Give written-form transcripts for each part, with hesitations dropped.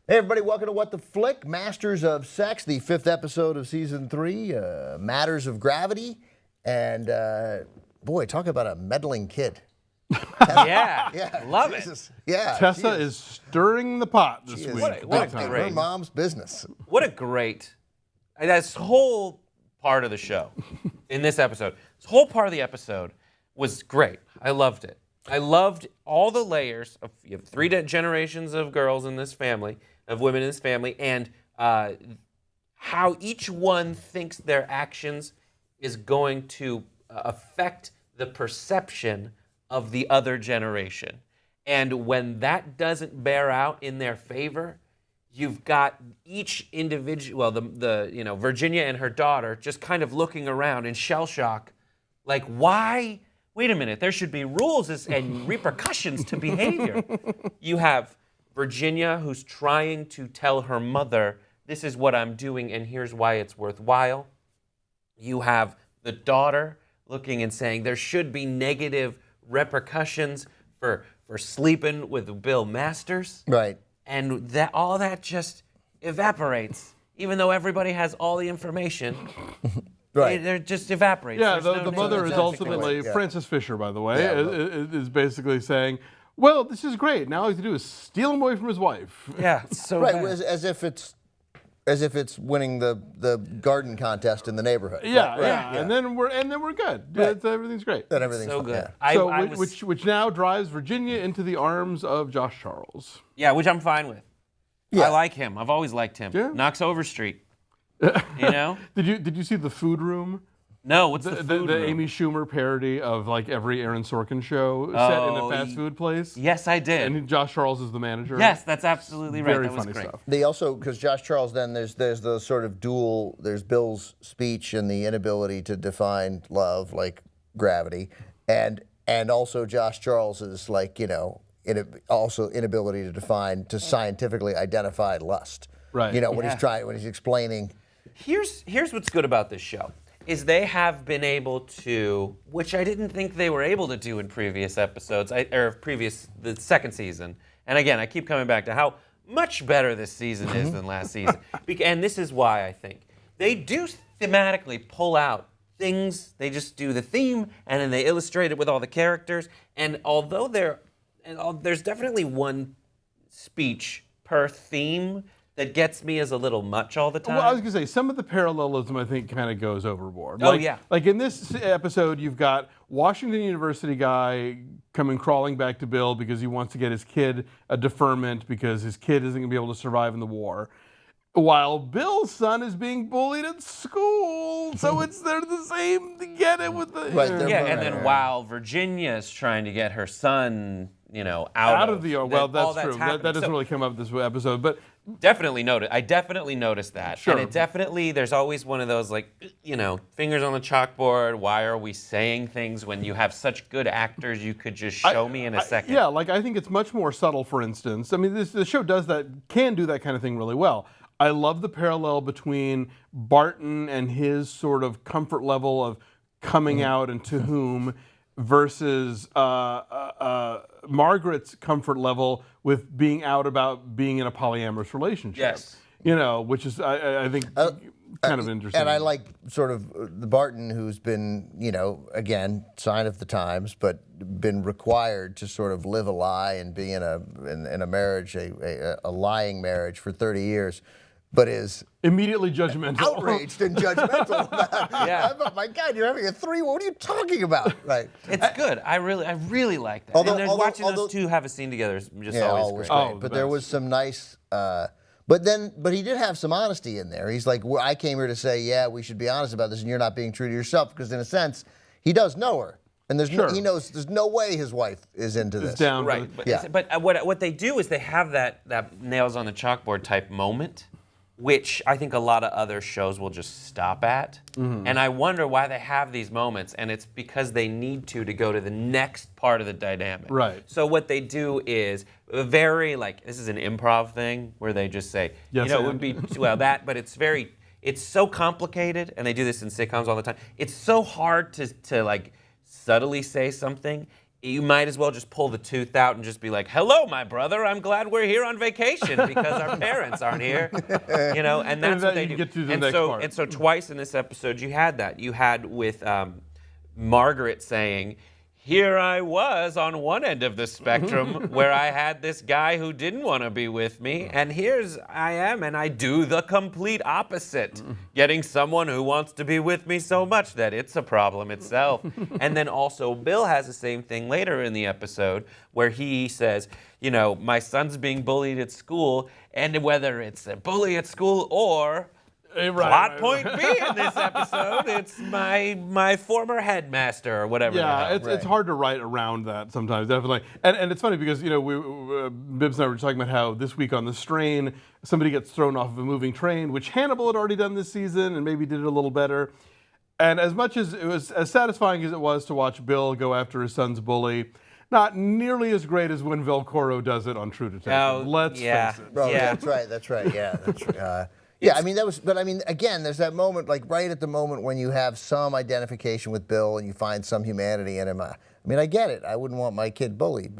Hey everybody, welcome to What the Flick, Masters of Sex, the 5th episode of Season 3, Matters of Gravity, and boy, talk about a meddling kid. Yeah, love Jesus. Yeah, Tessa is stirring the pot this week. What a her great, mom's business. what a great, this whole part of the show in this episode, this whole part of the episode was great. I loved it. I loved all the layers of, you have 3 generations of girls in this family, of women in this family, and how each one thinks their actions is going to affect the perception of the other generation. And when that doesn't bear out in their favor, you've got each individual, well, the Virginia and her daughter just kind of looking around in shell shock, like, why? Wait a minute, there should be rules and repercussions to behavior. You have Virginia who's trying to tell her mother, this is what I'm doing and here's why it's worthwhile. You have the daughter looking and saying there should be negative repercussions for sleeping with Bill Masters. Right. And that all that just evaporates, even though everybody has all the information. Right. It just evaporates. Yeah, There's the no mother is ultimately, Yeah. Frances Fisher, by the way, Yeah, is basically saying, well, this is great. Now all he has to do is steal him away from his wife. Yeah, it's so Right, bad. as if it's winning the garden contest in the neighborhood. Yeah, Right, yeah. And then we're good. Right. Everything's great. Then everything's So fine, good. yeah. Which now drives Virginia into the arms of Josh Charles. Yeah, which I'm fine with. Yeah. I like him. I've always liked him. Yeah. Knocks Overstreet. You know? Did you see the Food Room? No, what's the food room? Amy Schumer parody of like every Aaron Sorkin show set in a Oh, fast food place. Yes, I did. And Josh Charles is the manager. Yes, that's absolutely right. Very That was funny great. stuff. They also, because Josh Charles, then there's the sort of dual, there's Bill's speech and the inability to define love, like gravity, and also Josh Charles's, like, also inability to scientifically identify lust. Right. When he's explaining. Here's what's good about this show is they have been able to, which I didn't think they were able to do in previous episodes, the second season. And again, I keep coming back to how much better this season is than last season. And this is why I think they do thematically pull out things. They just do the theme and then they illustrate it with all the characters. And although there's definitely one speech per theme that gets me as a little much all the time. Well, I was going to say, some of the parallelism, I think, kind of goes overboard. Oh, yeah. Like in this episode, you've got Washington University guy coming crawling back to Bill because he wants to get his kid a deferment because his kid isn't going to be able to survive in the war. While Bill's son is being bullied at school. So they're the same to get it with the... Right, Yeah, and then while Virginia's trying to get her son, out of the... Well, that's true. That doesn't So really come up this episode, but... I definitely noticed that. Sure. And it definitely, there's always one of those, like, fingers on the chalkboard. Why are we saying things when you have such good actors you could just show me in a second? Yeah, like I think it's much more subtle, for instance. I mean, the show can do that kind of thing really well. I love the parallel between Barton and his sort of comfort level of coming out and to whom versus Margaret's comfort level with being out about being in a polyamorous relationship. Yes. Which is, I think, kind of interesting. And I like sort of the Barton who's been, again, sign of the times, but been required to sort of live a lie and be in a marriage, a lying marriage for 30 years. But is immediately judgmental, outraged and judgmental about, Yeah. oh my God, you're having a 3. What are you talking about? Right. It's good. I really like that. Watching those two have a scene together is just always great. Oh, but the there best. was some nice. But he did have some honesty in there. He's like, well, I came here to say, yeah, we should be honest about this, and you're not being true to yourself, because in a sense, he does know her, and he knows there's no way his wife is into this. It's down. Right. But what they do is they have that nails on the chalkboard type moment, which I think a lot of other shows will just stop at. Mm-hmm. And I wonder why they have these moments, and it's because they need to go to the next part of the dynamic. Right. So what they do is very, this is an improv thing, where they just say, Yes, it would be, but it's so complicated, and they do this in sitcoms all the time. It's so hard to subtly say something. you might as well just pull the tooth out and just be like, "Hello, my brother. I'm glad we're here on vacation because our parents aren't here." You know, and that's what they do. Get to the and next so part. and so twice in this episode you had that. You had with Margaret saying, "Here I was on one end of the spectrum where I had this guy who didn't want to be with me, and here's I am, and I do the complete opposite, getting someone who wants to be with me so much that it's a problem itself." And then also Bill has the same thing later in the episode where he says, you know, my son's being bullied at school, and whether it's a bully at school or plot point B in this episode, it's my former headmaster or whatever. Yeah, the hell. it's hard to write around that sometimes, definitely. And it's funny because, you know, Bibbs and I were talking about how this week on The Strain, somebody gets thrown off of a moving train, which Hannibal had already done this season and maybe did it a little better. And as much as it was as satisfying as it was to watch Bill go after his son's bully, not nearly as great as when Velcoro does it on True Detective. Oh, Let's yeah. face it. Bro, Yeah. That's right. Yeah, that's right. Yeah, I mean, but I mean, again, there's that moment, like right at the moment when you have some identification with Bill and you find some humanity in him. I mean, I get it. I wouldn't want my kid bullied,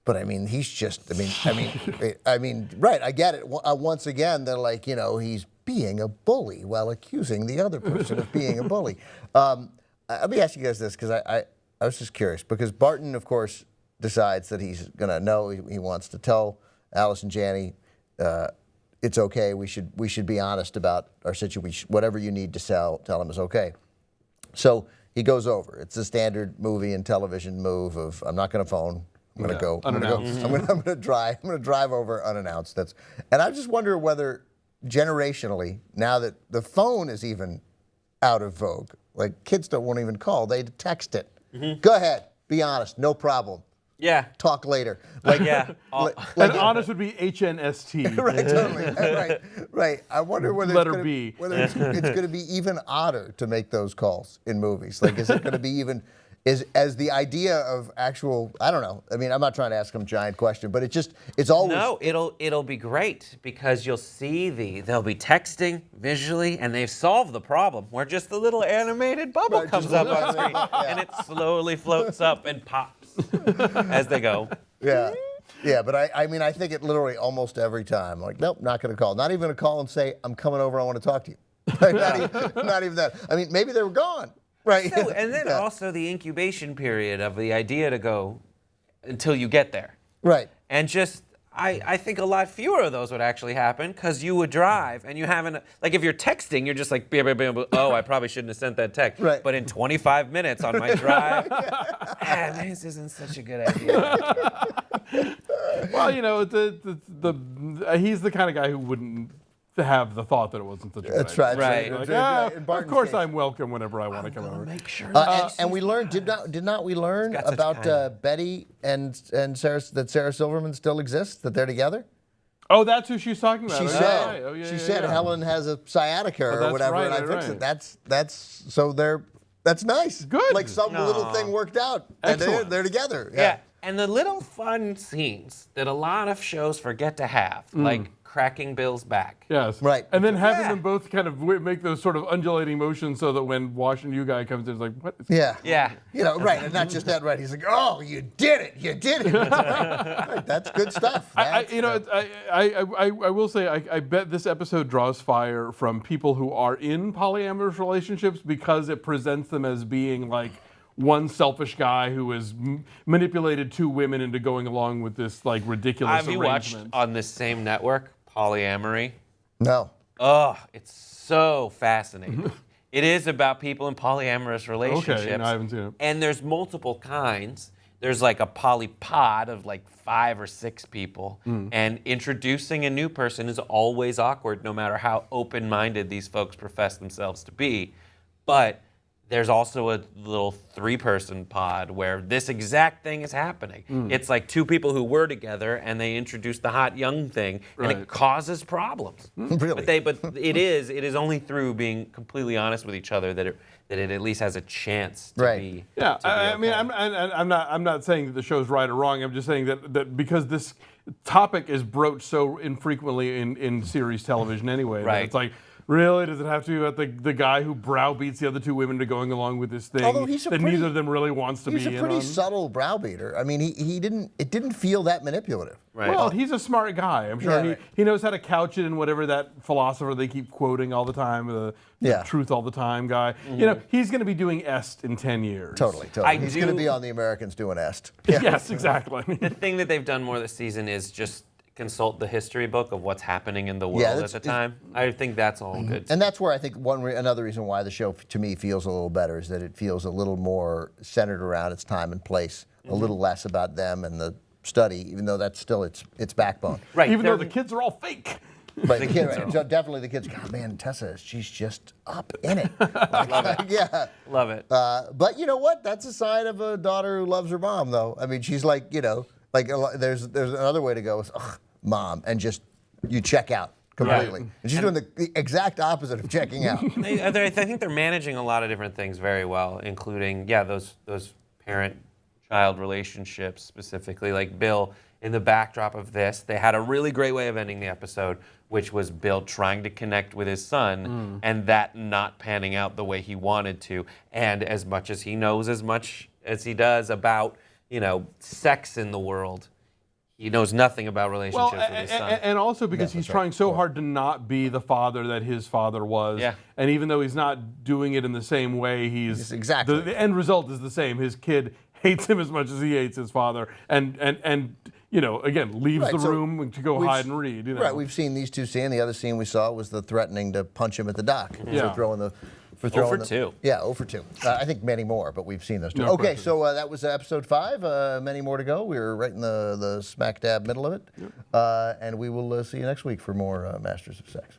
but I mean, he's just, I mean, right, I get it. Once again, they're like, you know, he's being a bully while accusing the other person of being a bully. Let me ask you guys this, because I was just curious, because Barton, of course, decides that he's going to know, he wants to tell Alice and Janney, it's okay. We should be honest about our situation. Whatever you need to tell him is okay. So he goes over. It's a standard movie and television move of I'm not going to phone. I'm going to go. I'm going to drive. I'm going to drive over unannounced. And I just wonder whether generationally, now that the phone is even out of vogue, like kids won't even call. They text it. Go ahead. Be honest. No problem. Yeah. Talk later. Like, Yeah. And honest would be HNST. Right, totally. Right. I wonder whether it's going to be even odder to make those calls in movies. Like, is it going to be even as the idea of actual? I don't know. I mean, I'm not trying to ask some giant question, but it's always No, it'll be great because you'll see they'll be texting visually and they've solved the problem where just the little animated bubble comes up on screen and it slowly floats up and pops as they go. Yeah. Yeah, but I mean, I think it literally almost every time. Like, nope, not going to call. Not even going to call and say, I'm coming over, I want to talk to you. Like, not even that. I mean, maybe they were gone. Right. So, and then also the incubation period of the idea to go until you get there. Right. And just, I think a lot fewer of those would actually happen because you would drive and you haven't, like if you're texting, you're just like, oh, I probably shouldn't have sent that text. Right. But in 25 minutes on my drive, this isn't such a good idea. Well, you know, he's the kind of guy who wouldn't have the thought that it wasn't such a good idea. Right. Like, In of Barton's course case. I'm welcome whenever I want to come over. Make sure. And we learned, did not we learn got such about kind. Betty and Sarah, that Sarah Silverman still exists, that they're together? Oh, that's who she's talking about. She Oh, said, right. Oh, yeah, she yeah, said yeah. Helen has a sciatica or that's whatever, right, and I right, fixed right. it. That's nice. Good. Like some little thing worked out, and Excellent. they're together. Yeah. And the little fun scenes that a lot of shows forget to have, like cracking Bill's back. Yes. Right. And then having Yeah. them both kind of make those sort of undulating motions so that when Washington U guy comes in, it's like, what? Yeah. Yeah. You know, right, and not just that, right? He's like, "Oh, you did it! You did it!" Right, that's good stuff. I That's- will say, I bet this episode draws fire from people who are in polyamorous relationships because it presents them as being like one selfish guy who has manipulated two women into going along with this like ridiculous Have you watched arrangement. on this same network, Polyamory? No. Oh, it's so fascinating. It is about people in polyamorous relationships. Okay, no, I haven't seen it. And there's multiple kinds. There's like a polypod of like 5 or 6 people. And introducing a new person is always awkward, no matter how open-minded these folks profess themselves to be. But there's also a little 3-person pod where this exact thing is happening. It's like 2 people who were together and they introduce the hot young thing and Right. it causes problems. Really? But it is only through being completely honest with each other that it at least has a chance to Right. be. Yeah, to be I mean, okay. I'm not saying that the show's right or wrong. I'm just saying that because this topic is broached so infrequently in series television anyway, that Right. it's like Really? Does it have to be about the guy who browbeats the other two women to going along with this thing Although he's a that pretty- neither of them really wants to be He's a in pretty on? subtle browbeater. I mean, it didn't feel that manipulative. Right. Well, he's a smart guy. I'm sure Yeah, he, right. he knows how to couch it in whatever that philosopher they keep quoting all the time, the Yeah. truth all the time guy. You know, he's going to be doing Est in 10 years. Totally. I He's do- going to be on The Americans doing Est. Yes, exactly. The thing that they've done more this season is just consult the history book of what's happening in the world Yeah, at that's- the time. I think that's all good. And that's where I think another reason why the show to me feels a little better is that it feels a little more centered around its time and place, a little less about them and the study, even though that's still its backbone. Right. Even though they're- the kids are all fake. But the kids, so definitely the kids. God, man, Tessa, she's just up in it. Like, yeah. Love it. But you know what? That's a sign of a daughter who loves her mom, though. I mean, she's like, there's another way to go. Is, mom, and just you check out completely. Right. And she's doing the exact opposite of checking out. I think they're managing a lot of different things very well, including those parent-child relationships specifically. Like Bill, in the backdrop of this, they had a really great way of ending the episode, which was Bill trying to connect with his son, and that not panning out the way he wanted to. And as much as he knows as much as he does about sex in the world, he knows nothing about relationships with his son. And also because he's trying so hard to not be the father that his father was. Yeah. And even though he's not doing it in the same way, he's exactly. the end result is the same. His kid hates him as much as he hates his father, and again leaves Right, the so room to go hide and read. Right, we've seen these two scenes. The other scene we saw was the threatening to punch him at the dock Yeah. for throwing the. For 0 for the, 2. Yeah, 0 for 2. I think many more, but we've seen those two. No Okay, question. so that was episode 5. Many more to go. We're right in the smack dab middle of it. And we will see you next week for more Masters of Sex.